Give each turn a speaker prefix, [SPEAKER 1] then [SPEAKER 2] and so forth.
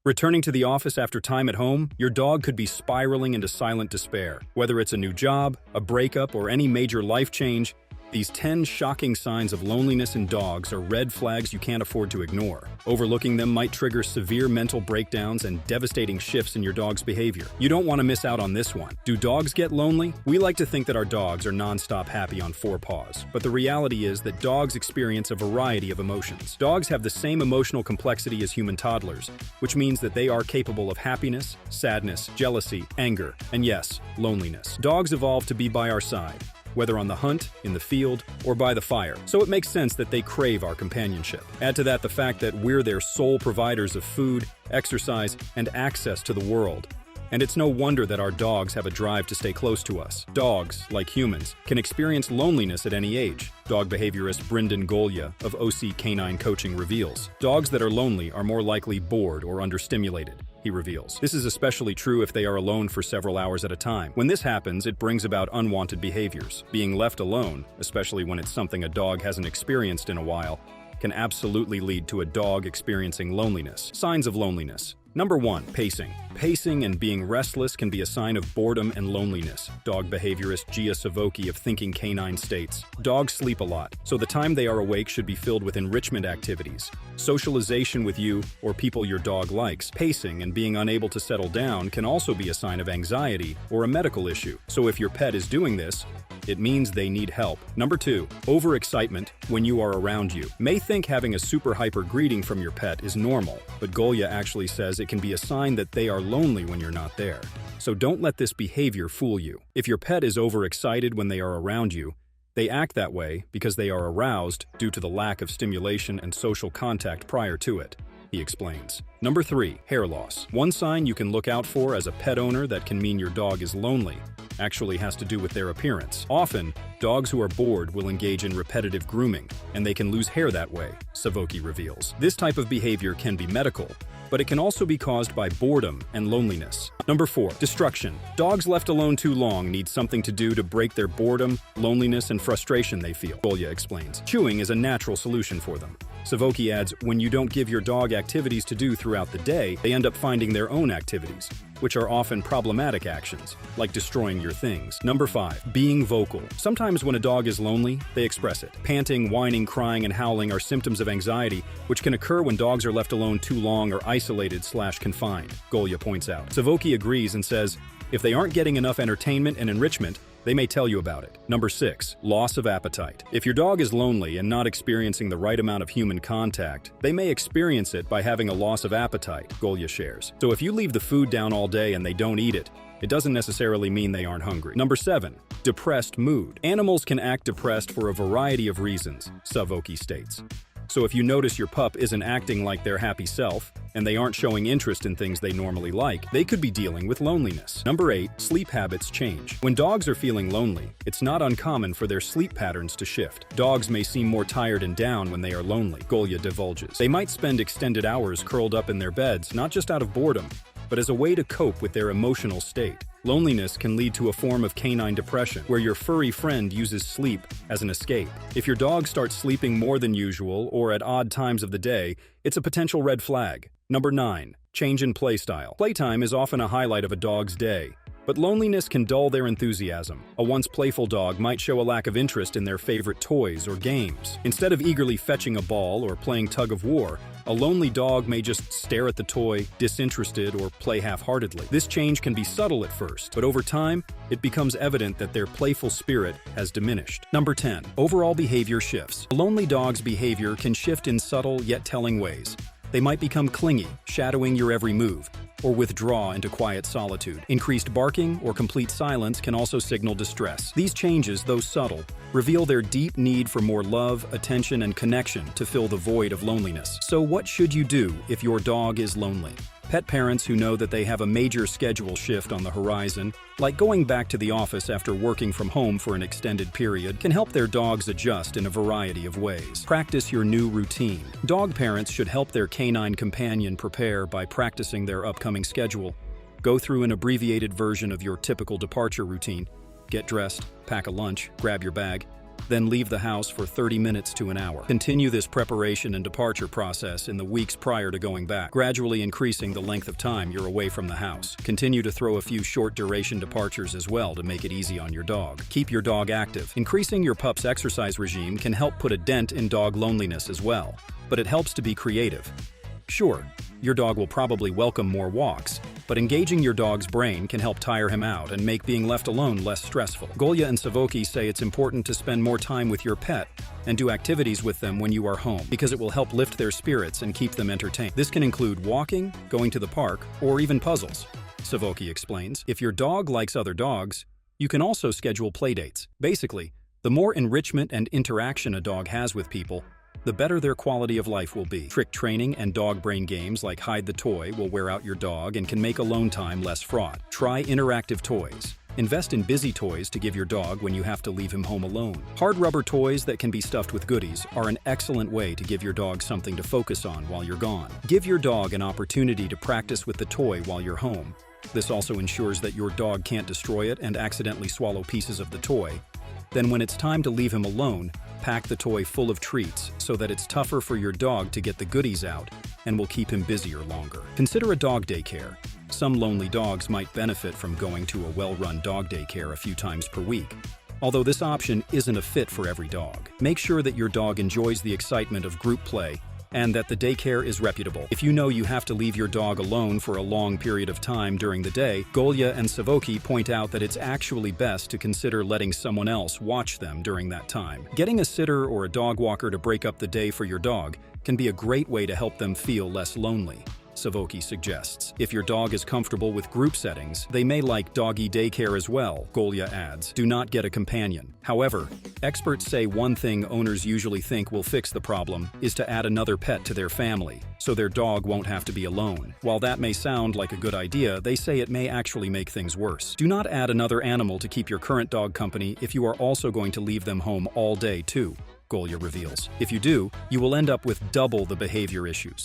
[SPEAKER 1] Returning to the office after time at home, your dog could be spiraling into silent despair. Whether it's a new job, a breakup, or any major life change, these 10 shocking signs of loneliness in dogs are red flags you can't afford to ignore. Overlooking them might trigger severe mental breakdowns and devastating shifts in your dog's behavior. You don't want to miss out on this one. Do dogs get lonely? We like to think that our dogs are non-stop happy on four paws, but the reality is that dogs experience a variety of emotions. Dogs have the same emotional complexity as human toddlers, which means that they are capable of happiness, sadness, jealousy, anger, and yes, loneliness. Dogs evolved to be by our side, whether on the hunt, in the field, or by the fire. So it makes sense that they crave our companionship. Add to that the fact that we're their sole providers of food, exercise, and access to the world. And it's no wonder that our dogs have a drive to stay close to us. Dogs, like humans, can experience loneliness at any age. Dog behaviorist Brendan Golya of OC Canine Coaching reveals. Dogs that are lonely are more likely bored or understimulated, he reveals. This is especially true if they are alone for several hours at a time. When this happens, it brings about unwanted behaviors. Being left alone, especially when it's something a dog hasn't experienced in a while, can absolutely lead to a dog experiencing loneliness. Signs of loneliness. Number 1, pacing. Pacing and being restless can be a sign of boredom and loneliness. Dog behaviorist Gia Savoki of Thinking Canine states, dogs sleep a lot, so the time they are awake should be filled with enrichment activities, socialization with you or people your dog likes. Pacing and being unable to settle down can also be a sign of anxiety or a medical issue. So if your pet is doing this, it means they need help. Number 2, overexcitement when you are around you. May think having a super hyper greeting from your pet is normal, but Golya actually says it can be a sign that they are lonely when you're not there. So don't let this behavior fool you. If your pet is overexcited when they are around you, they act that way because they are aroused due to the lack of stimulation and social contact prior to it, he explains. Number 3, hair loss. One sign you can look out for as a pet owner that can mean your dog is lonely actually has to do with their appearance. Often, dogs who are bored will engage in repetitive grooming, and they can lose hair that way, Savoki reveals. This type of behavior can be medical, but it can also be caused by boredom and loneliness. Number 4, destruction. Dogs left alone too long need something to do to break their boredom, loneliness, and frustration they feel, Golya explains. Chewing is a natural solution for them. Savoki adds, when you don't give your dog activities to do throughout the day, they end up finding their own activities, which are often problematic actions, like destroying your things. Number 5, being vocal. Sometimes when a dog is lonely, they express it. Panting, whining, crying, and howling are symptoms of anxiety, which can occur when dogs are left alone too long or isolated/confined, Golya points out. Savoki agrees and says, if they aren't getting enough entertainment and enrichment, they may tell you about it. Number 6, loss of appetite. If your dog is lonely and not experiencing the right amount of human contact, they may experience it by having a loss of appetite, Golya shares. So if you leave the food down all day and they don't eat it, it doesn't necessarily mean they aren't hungry. Number 7, depressed mood. Animals can act depressed for a variety of reasons, Savoki states. So if you notice your pup isn't acting like their happy self, and they aren't showing interest in things they normally like, they could be dealing with loneliness. Number 8, sleep habits change. When dogs are feeling lonely, it's not uncommon for their sleep patterns to shift. Dogs may seem more tired and down when they are lonely, Golya divulges. They might spend extended hours curled up in their beds, not just out of boredom, but as a way to cope with their emotional state. Loneliness can lead to a form of canine depression, where your furry friend uses sleep as an escape. If your dog starts sleeping more than usual or at odd times of the day, it's a potential red flag. Number 9, change in play style. Playtime is often a highlight of a dog's day, but loneliness can dull their enthusiasm. A once playful dog might show a lack of interest in their favorite toys or games. Instead of eagerly fetching a ball or playing tug of war, a lonely dog may just stare at the toy, disinterested, or play half-heartedly. This change can be subtle at first, but over time, it becomes evident that their playful spirit has diminished. Number 10, overall behavior shifts. A lonely dog's behavior can shift in subtle yet telling ways. They might become clingy, shadowing your every move, or withdraw into quiet solitude. Increased barking or complete silence can also signal distress. These changes, though subtle, reveal their deep need for more love, attention, and connection to fill the void of loneliness. So what should you do if your dog is lonely? Pet parents who know that they have a major schedule shift on the horizon, like going back to the office after working from home for an extended period, can help their dogs adjust in a variety of ways. Practice your new routine. Dog parents should help their canine companion prepare by practicing their upcoming schedule. Go through an abbreviated version of your typical departure routine. Get dressed, pack a lunch, grab your bag, Then leave the house for 30 minutes to an hour. Continue this preparation and departure process in the weeks prior to going back, gradually increasing the length of time you're away from the house. Continue to throw a few short-duration departures as well to make it easy on your dog. Keep your dog active. Increasing your pup's exercise regime can help put a dent in dog loneliness as well, but it helps to be creative. Sure, your dog will probably welcome more walks, but engaging your dog's brain can help tire him out and make being left alone less stressful. Golya and Savoki say it's important to spend more time with your pet and do activities with them when you are home, because it will help lift their spirits and keep them entertained. This can include walking, going to the park, or even puzzles. Savoki explains, if your dog likes other dogs, you can also schedule playdates. Basically, the more enrichment and interaction a dog has with people, the better their quality of life will be. Trick training and dog brain games like Hide the Toy will wear out your dog and can make alone time less fraught. Try interactive toys. Invest in busy toys to give your dog when you have to leave him home alone. Hard rubber toys that can be stuffed with goodies are an excellent way to give your dog something to focus on while you're gone. Give your dog an opportunity to practice with the toy while you're home. This also ensures that your dog can't destroy it and accidentally swallow pieces of the toy. Then when it's time to leave him alone, pack the toy full of treats so that it's tougher for your dog to get the goodies out and will keep him busier longer. Consider a dog daycare. Some lonely dogs might benefit from going to a well-run dog daycare a few times per week. Although this option isn't a fit for every dog. Make sure that your dog enjoys the excitement of group play and that the daycare is reputable. If you know you have to leave your dog alone for a long period of time during the day, Golya and Savoki point out that it's actually best to consider letting someone else watch them during that time. Getting a sitter or a dog walker to break up the day for your dog can be a great way to help them feel less lonely, Savoki suggests. If your dog is comfortable with group settings, they may like doggy daycare as well, Golya adds. Do not get a companion. However, experts say one thing owners usually think will fix the problem is to add another pet to their family, so their dog won't have to be alone. While that may sound like a good idea, they say it may actually make things worse. Do not add another animal to keep your current dog company if you are also going to leave them home all day too, Golya reveals. If you do, you will end up with double the behavior issues.